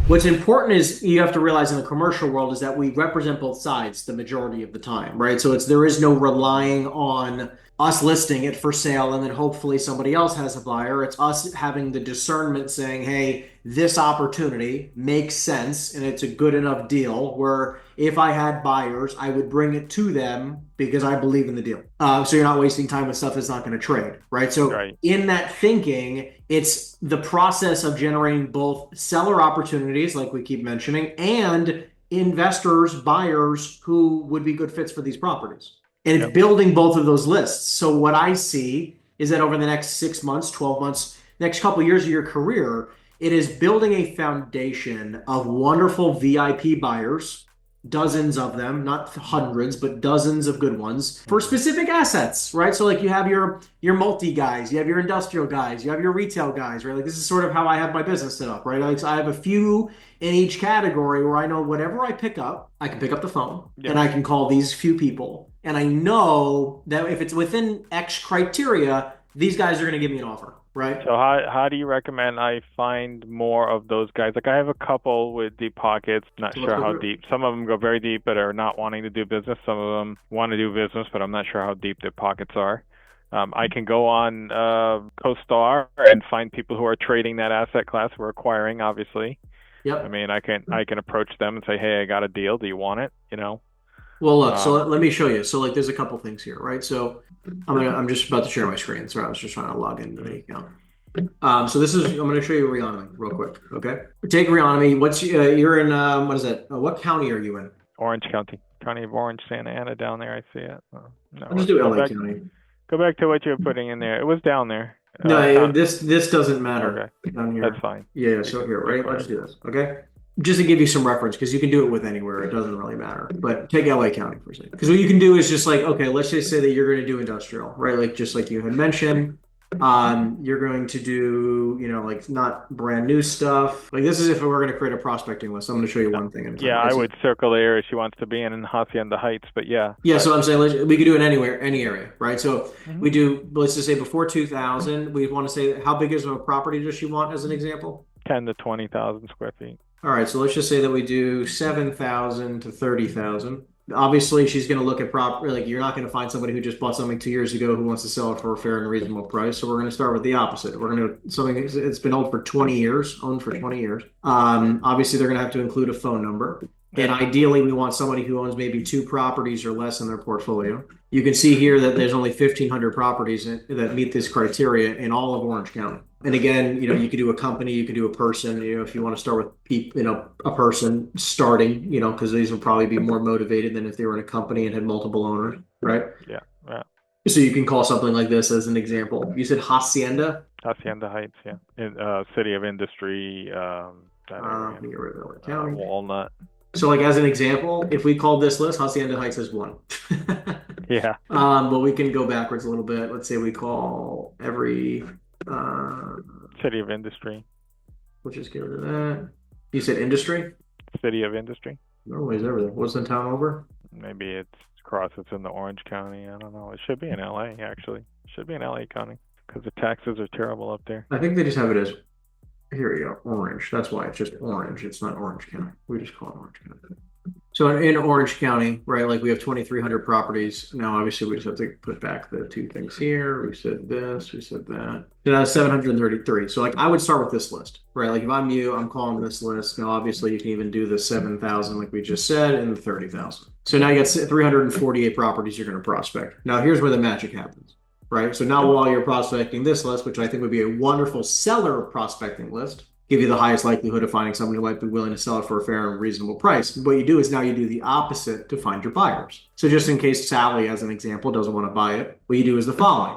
What's important is you have to realize in the commercial world is that we represent both sides the majority of the time, right? So there is no relying on us listing it for sale and then hopefully somebody else has a buyer. It's us having the discernment saying, hey, this opportunity makes sense and it's a good enough deal where if I had buyers, I would bring it to them because I believe in the deal. So you're not wasting time with stuff that's not going to trade, right? So Right. in that thinking, it's the process of generating both seller opportunities, like we keep mentioning, and investors, buyers who would be good fits for these properties. And it's Yep. building both of those lists. So what I see is that over the next 6 months, 12 months, next couple of years of your career, it is building a foundation of wonderful VIP buyers, dozens of them, not hundreds, but dozens of good ones for Mhm. specific assets, right? So like you have your multi guys, you have your industrial guys, you have your retail guys, right? Like this is sort of how I have my business set up, right? Like so I have a few in each category where I know whatever I pick up, I can pick up the phone and Yep. I can call these few people. And I know that if it's within X criteria, these guys are going to give me an offer, right? So how do you recommend I find more of those guys? Like I have a couple with deep pockets, not So let's sure go how through it. deep. Some of them go very deep but are not wanting to do business. Some of them want to do business, but I'm not sure how deep their pockets are. I can go on CoStar and find people who are trading that asset class we're acquiring, obviously. I Yep. mean, I can approach them and say, "Hey, I got a deal. Do you want it?" You know. Well, look, so Um, let me show you. So like there's a couple things here, right? So I'm just about to share my screen. So I was just trying to log into the mhm. account. So this is I'm going to show you Reonomy real quick. Okay. Take Reonomy. You're in what is it? What county are you in? Orange County, County of Orange, Santa Ana, down there. I see it. No, I'll just do go LA back. County. Go back to what you were putting in there. It was down there. No, Count. this doesn't matter Okay, down that's here. fine. Yeah, You so can here, right? Let's declare just it. do this, okay? Just to give you some reference, because you can do it with anywhere. It doesn't really matter. But take LA County for a second. Because what you can do is just like, okay, let's just say that you're going to do industrial, right? Like just like you had mentioned. You're going to do, like not brand new stuff. Like this is if we're going to create a prospecting list. I'm going to show you Uh, one thing at a time, Yeah, right? I So would circle the area she wants to be in Hacienda Heights, but yeah, yeah, but so I'm saying we could do it anywhere, any area, right? So hmm we do, let's just say before 2000, we want to say how big is of a property does she want as an example? 10 to 20,000 square feet. All right, so let's just say that we do 7,000 to 30,000. Obviously, she's going to look at like you're not going to find somebody who just bought something 2 years ago who wants to sell it for a fair and reasonable price. So we're going to start with the opposite. We're going to something it's been owned for 20 years. Obviously, they're going to have to include a phone number. And Yep. ideally, we want somebody who owns maybe two properties or less in their portfolio. You can see here that there's only 1,500 properties that meet this criteria in all of Orange County. And again, you could do a company, you could do a person, if you want to start with a person starting, because these will probably be more motivated than if they were in a company and had multiple owners, right? Yeah. Yeah. So you can call something like this as an example. You said Hacienda. Hacienda Heights. Yeah. City of Industry. That area. Let me get rid of LA County. Walnut. So, like as an example, if we called this list, Hacienda Heights is one. Yeah. But we can go backwards a little bit. Let's say we call every. Uh, City of Industry. we'll just get rid of that. You said industry. City of Industry. Norway's everything. What's the town over? Maybe it's across. It's in the Orange County. I don't know. It should be in LA actually. It should be in LA County because the taxes are terrible up there. I think they just have it as here we go, orange. That's why it's just orange. It's not Orange County. We just call it Orange County. So in Orange County, right, like we have 2,300 properties. Now, obviously, we just have to put back the two things here. We said this, we said that. So that's 733. So like I would start with this list, right? Like if I'm you, I'm calling this list. Now, obviously, you can even do the 7,000 like we just said and the 30,000. So now you got 348 properties you're going to prospect. Now, here's where the magic happens, right? So now while you're prospecting this list, which I think would be a wonderful seller prospecting list, give you the highest likelihood of finding someone who might be willing to sell it for a fair and reasonable price. What you do is now you do the opposite to find your buyers. So just in case Sally, as an example, doesn't want to buy it, what you do is the following.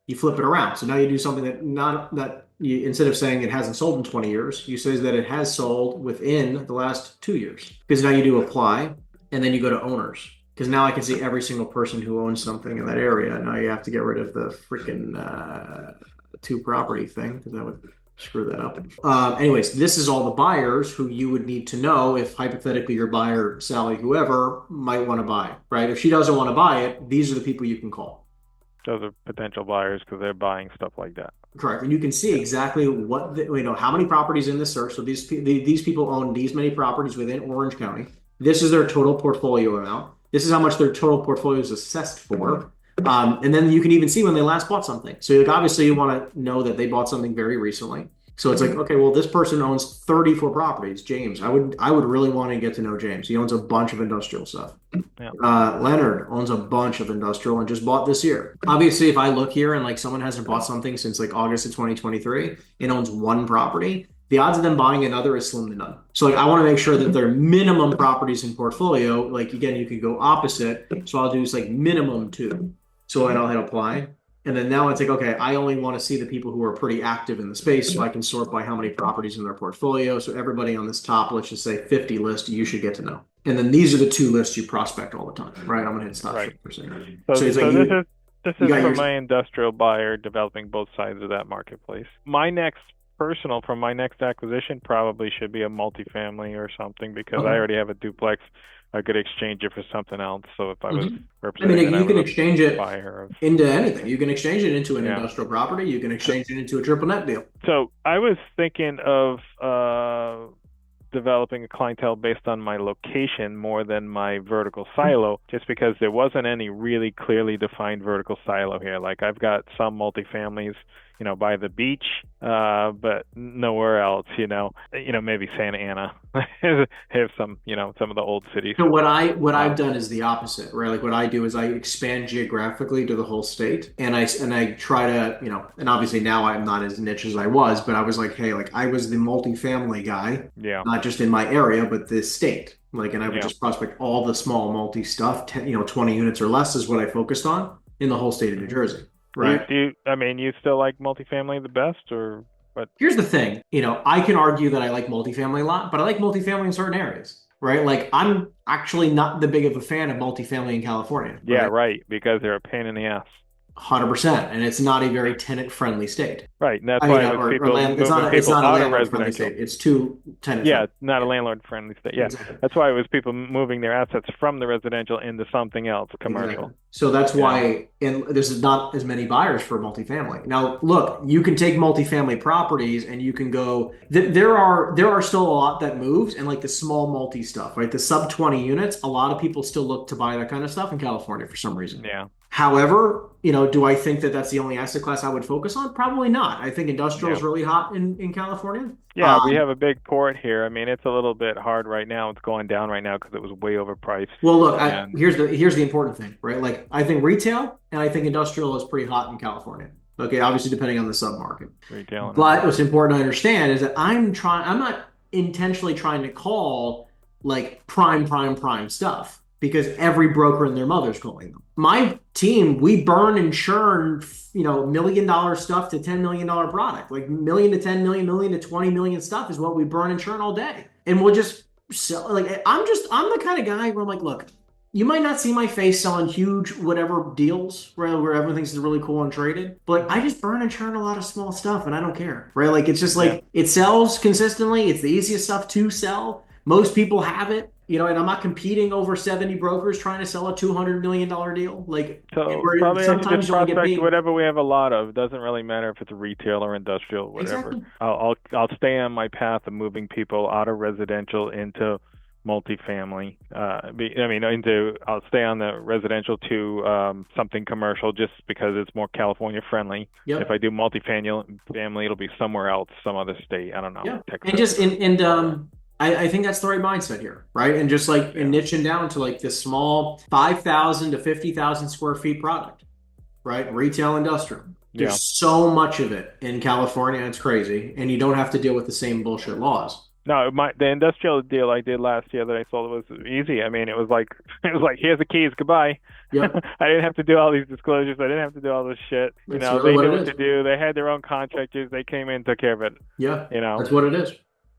You flip it around. So now you do something that you, instead of saying it hasn't sold in 20 years, you say that it has sold within the last 2 years. Because now you do apply and then you go to owners. Because now I can see every single person who owns something in that area. Now you have to get rid of the freaking two property thing because that would screw that up. Anyways, this is all the buyers who you would need to know if hypothetically your buyer, Sally, whoever, might want to buy it, right? If she doesn't want to buy it, these are the people you can call. Those are potential buyers because they're buying stuff like that. Correct. And you can see exactly what, how many properties in the search. So these people own these many properties within Orange County. This is their total portfolio amount. This is how much their total portfolio is assessed for. And then you can even see when they last bought something. So obviously you want to know that they bought something very recently. So it's like, okay, well, this person owns 34 properties. James, I would really want to get to know James. He owns a bunch of industrial stuff. Yeah. Leonard owns a bunch of industrial and just bought this year. Obviously, if I look here and like someone hasn't bought something since like August of 2023 and owns one property, the odds of them buying another is slim to none. So like I want to make sure that their minimum properties in portfolio, like again, you could go opposite. So I'll do like minimum 2. So I'll hit apply. And then now it's like, okay, I only want to see the people who are pretty active in the space, so I can sort by how many properties in their portfolio. So everybody on this top, let's just say 50 list, you should get to know. And then these are the 2 lists you prospect all the time, right? I'm going to hit stop right. for a second. So it's like this is for your... my industrial buyer developing both sides of that marketplace. My next from my next acquisition probably should be a multifamily or something because I already have a duplex. I could exchange it for something else. So if I was representing, you can exchange it buyer into anything. You can exchange it into an industrial property. You can exchange it into a triple net deal. So I was thinking of developing a clientele based on my location more than my vertical silo, just because there wasn't any really clearly defined vertical silo here. Like I've got some multifamilies, by the beach, but nowhere else, maybe Santa Ana have some, some of the old cities. So what I've done is the opposite, right? Like what I do is I expand geographically to the whole state and I try to, and obviously now I'm not as niche as I was, but I was like, hey, like I was the multifamily guy, not just in my area, but this state. Like, and I would just prospect all the small multi stuff, 20 units or less is what I focused on in the whole state of New Jersey. Right. Do you still like multifamily the best or what? Here's the thing, I can argue that I like multifamily a lot, but I like multifamily in certain areas, right? Like I'm actually not the big of a fan of multifamily in California. Yeah, right. Because they're a pain in the ass. 100%, and it's not a very tenant-friendly state. Right, and that's why it's not a landlord-friendly state. It's too tenant-friendly. Yeah, not a landlord-friendly state. Yeah, exactly. That's why it was people moving their assets from the residential into something else, commercial. Exactly. So that's why, and there's not as many buyers for multifamily. Now, look, you can take multifamily properties, and you can go. There are still a lot that moves, and like the small multi stuff, right? The sub 20 units. A lot of people still look to buy that kind of stuff in California for some reason. Yeah. However, do I think that that's the only asset class I would focus on? Probably not. I think industrial is really hot in California. Yeah, we have a big port here. I mean, it's a little bit hard right now. It's going down right now because it was way overpriced. Well, look, here's the important thing, right? Like I think retail and I think industrial is pretty hot in California. Okay, obviously depending on the submarket. Retail. But what's important to understand is that I'm not intentionally trying to call like prime stuff, because every broker and their mother's calling them. My team, we burn and churn, $1 million stuff to $10 million product. Like million to 10 million, million to 20 million stuff is what we burn and churn all day. And we'll just sell. Like I'm the kind of guy where I'm like, look, you might not see my face selling huge whatever deals where everything's really cool and traded, but I just burn and churn a lot of small stuff and I don't care, right? Like it's just like it sells consistently. It's the easiest stuff to sell. Most people have it. And I'm not competing over 70 brokers trying to sell a $200 million deal. Like, so probably sometimes just prospect whatever we have a lot of. It doesn't really matter if it's retail or industrial, whatever. Exactly. I'll stay on my path of moving people out of residential into multifamily. I'll stay on the residential to something commercial just because it's more California friendly. Yep. If I do multifamily, it'll be somewhere else, some other state. I don't know. Yeah. Texas. I think that's the right mindset here, right? And just like niching down to like this small 5,000 to 50,000 square feet product, right? Retail, industrial. There's so much of it in California. It's crazy. And you don't have to deal with the same bullshit laws. No, the industrial deal I did last year that I sold was easy. I mean, it was like here's the keys, goodbye. Yep. I didn't have to do all these disclosures. I didn't have to do all this shit. They knew what to do. They had their own contractors. They came in, took care of it. Yeah. That's what it is.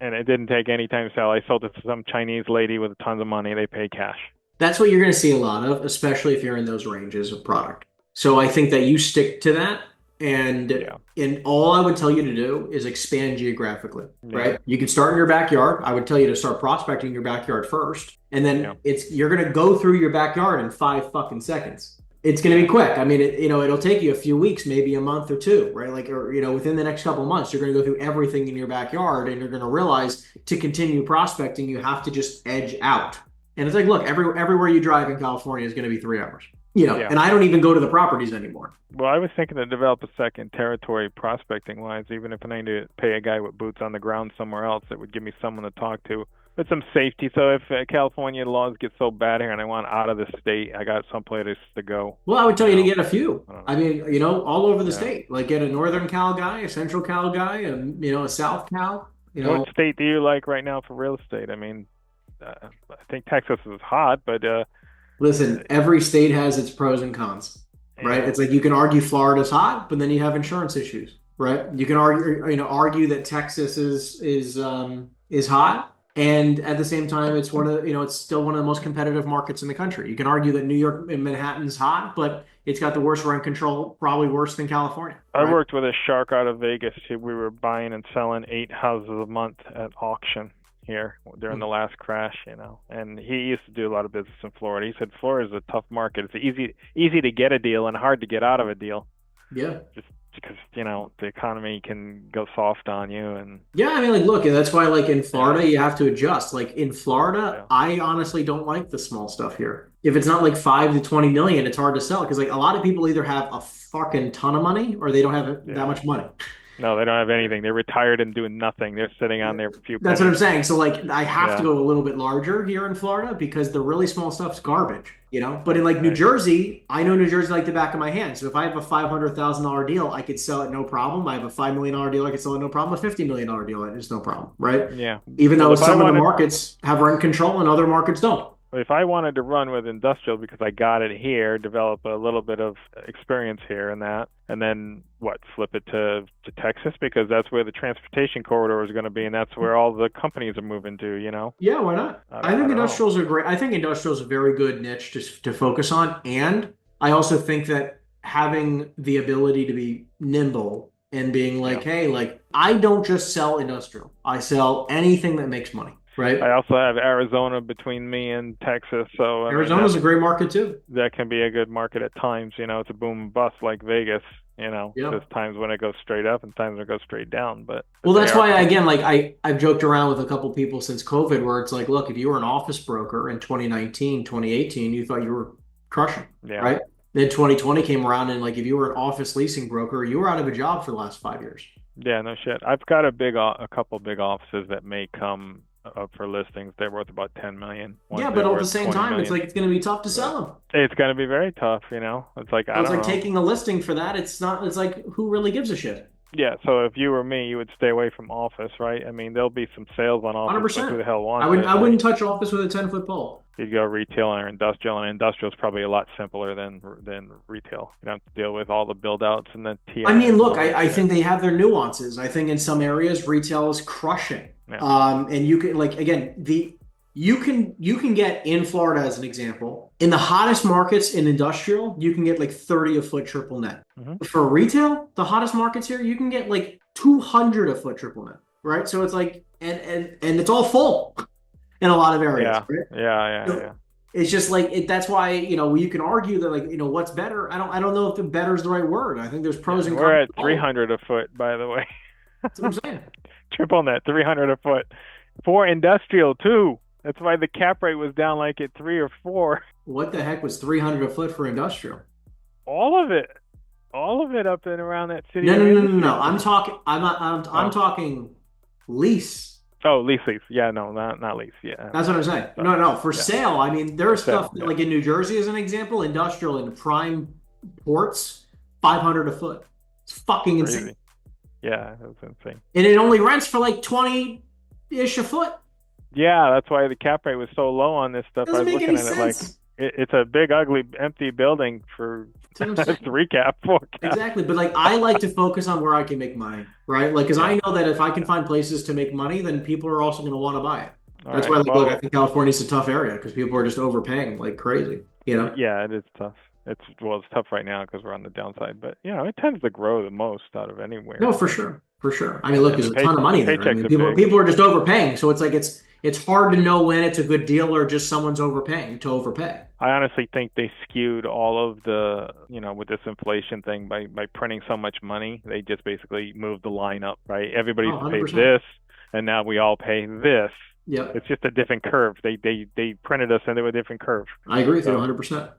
And it didn't take any time to sell. I sold it to some Chinese lady with tons of money. They paid cash. That's what you're going to see a lot of, especially if you're in those ranges of product. So I think that you stick to that. And all I would tell you to do is expand geographically, right? You can start in your backyard. I would tell you to start prospecting your backyard first. And then you're going to go through your backyard in 5 fucking seconds. it's going to be quick. I mean, it'll take you a few weeks, maybe a month or two, right? Like, or, within the next couple of months, you're going to go through everything in your backyard, and you're going to realize to continue prospecting, you have to just edge out. And it's like, look, everywhere you drive in California is going to be 3 hours, Yeah. and I don't even go to the properties anymore. Well, I was thinking to develop a second territory prospecting wise, even if I need to pay a guy with boots on the ground somewhere else, that would give me someone to talk to. With some safety, so if California laws get so bad here and I want out of the state, I got someplace to go. Well, I would tell you to get a few. I mean, all over the state. Like get a Northern Cal guy, a Central Cal guy, and a South Cal. What state do you like right now for real estate? I mean, I think Texas is hot, but listen, every state has its pros and cons, right? It's like you can argue Florida's hot, but then you have insurance issues, right? You can argue that Texas is hot. And at the same time, it's it's still one of the most competitive markets in the country. You can argue that New York and Manhattan's hot, but it's got the worst rent control, probably worse than California. Right? I worked with a shark out of Vegas. We were buying and selling 8 houses a month at auction here during the last crash, and he used to do a lot of business in Florida. He said Florida is a tough market. It's easy to get a deal and hard to get out of a deal. Yeah. Just because the economy can go soft on you. And yeah, I mean, like, look, that's why, like, in Florida you have to adjust. Like in Florida, I honestly don't like the small stuff here. If it's not like 5 to 20 million, it's hard to sell, because like a lot of people either have a fucking ton of money or they don't have that much money. No, they don't have anything. They're retired and doing nothing. They're sitting on their few pennies. That's what I'm saying. So like I have to go a little bit larger here in Florida because the really small stuff's garbage, But in like New Jersey, I know New Jersey like the back of my hand. So if I have a $500,000 deal, I could sell it no problem. I have a $5 million deal, I could sell it no problem. A $50 million deal, it's no problem, right? Yeah. Even though some of the markets have rent control and other markets don't. If I wanted to run with industrial because I got it here, develop a little bit of experience here and that, and then flip it to Texas, because that's where the transportation corridor is going to be, and that's where all the companies are moving to, Yeah, why not? I think industrials are great. I think industrial is a very good niche to focus on, and I also think that having the ability to be nimble and being like, hey, like I don't just sell industrial. I sell anything that makes money. Right. I also have Arizona between me and Texas, so Arizona's a great market too. That can be a good market at times. It's a boom and bust like Vegas. There's times when it goes straight up and times when it goes straight down. But that's why, again, like I've joked around with a couple people since COVID, where it's like, look, if you were an office broker in 2019, 2018, you thought you were crushing, right? Then 2020 came around, and like if you were an office leasing broker, you were out of a job for the last 5 years. Yeah, no shit. I've got a couple big offices that may come up for listings. They're worth about 10 million. Yeah, but at the same time, it's like it's going to be tough to sell them. It's going to be very tough. It's like I don't know. Taking a listing for that. It's like who really gives a shit? Yeah. So if you were me, you would stay away from office, right? I mean, there'll be some sales on office. 100%. Who the hell wants I wouldn't touch office with a 10-foot pole. You'd go retail or industrial, and industrial is probably a lot simpler than retail. You don't have to deal with all the build outs and the TI. I mean, look, I think they have their nuances. I think in some areas retail is crushing. Yeah. And you can, like, again, you can get in Florida, as an example, in the hottest markets in industrial, you can get like 30 a foot triple net. Mm-hmm. For retail, the hottest markets here, you can get like 200 a foot triple net, right? So it's like, and it's all full in a lot of areas. Yeah, right? yeah. So it's just like that's why you can argue that, like, what's better. I don't know if the better is the right word. I think there's pros and cons. We're at 300 a foot, by the way. That's what I'm saying. Triple net, 300 a foot for industrial too. That's why the cap rate was down like at 3 or 4. What the heck was 300 a foot for industrial? All of it up and around that city. No. I'm talking lease. Oh, lease. Yeah, no, not lease. Yeah. That's what I'm saying. No. For sale, I mean, there's stuff like in New Jersey, as an example, industrial in prime ports, 500 a foot. It's fucking insane. Yeah, that's insane. And it only rents for like 20-ish a foot. Yeah, that's why the cap rate was so low on this stuff. Doesn't I was make looking any at sense. it like it's a big, ugly, empty building for 3 cap, 4 cap. Exactly, but like I like to focus on where I can make money, right? Like, because I know that if I can find places to make money, then people are also going to want to buy it. That's why, look, I think California's a tough area because people are just overpaying like crazy. Yeah, it is tough. It's tough right now because we're on the downside, but it tends to grow the most out of anywhere. No, for sure, for sure. I mean, look, And there's a ton of money the there. I paychecks mean, are people big. people are just overpaying, so it's like it's hard to know when it's a good deal or just someone's overpaying to overpay. I honestly think they skewed all of the, with this inflation thing by printing so much money. They just basically moved the line up, right? Everybody Oh, used to pay 100%. this, and now we all pay this. Yep, It's just a different curve. They printed us into a different curve. I agree with you So 100%.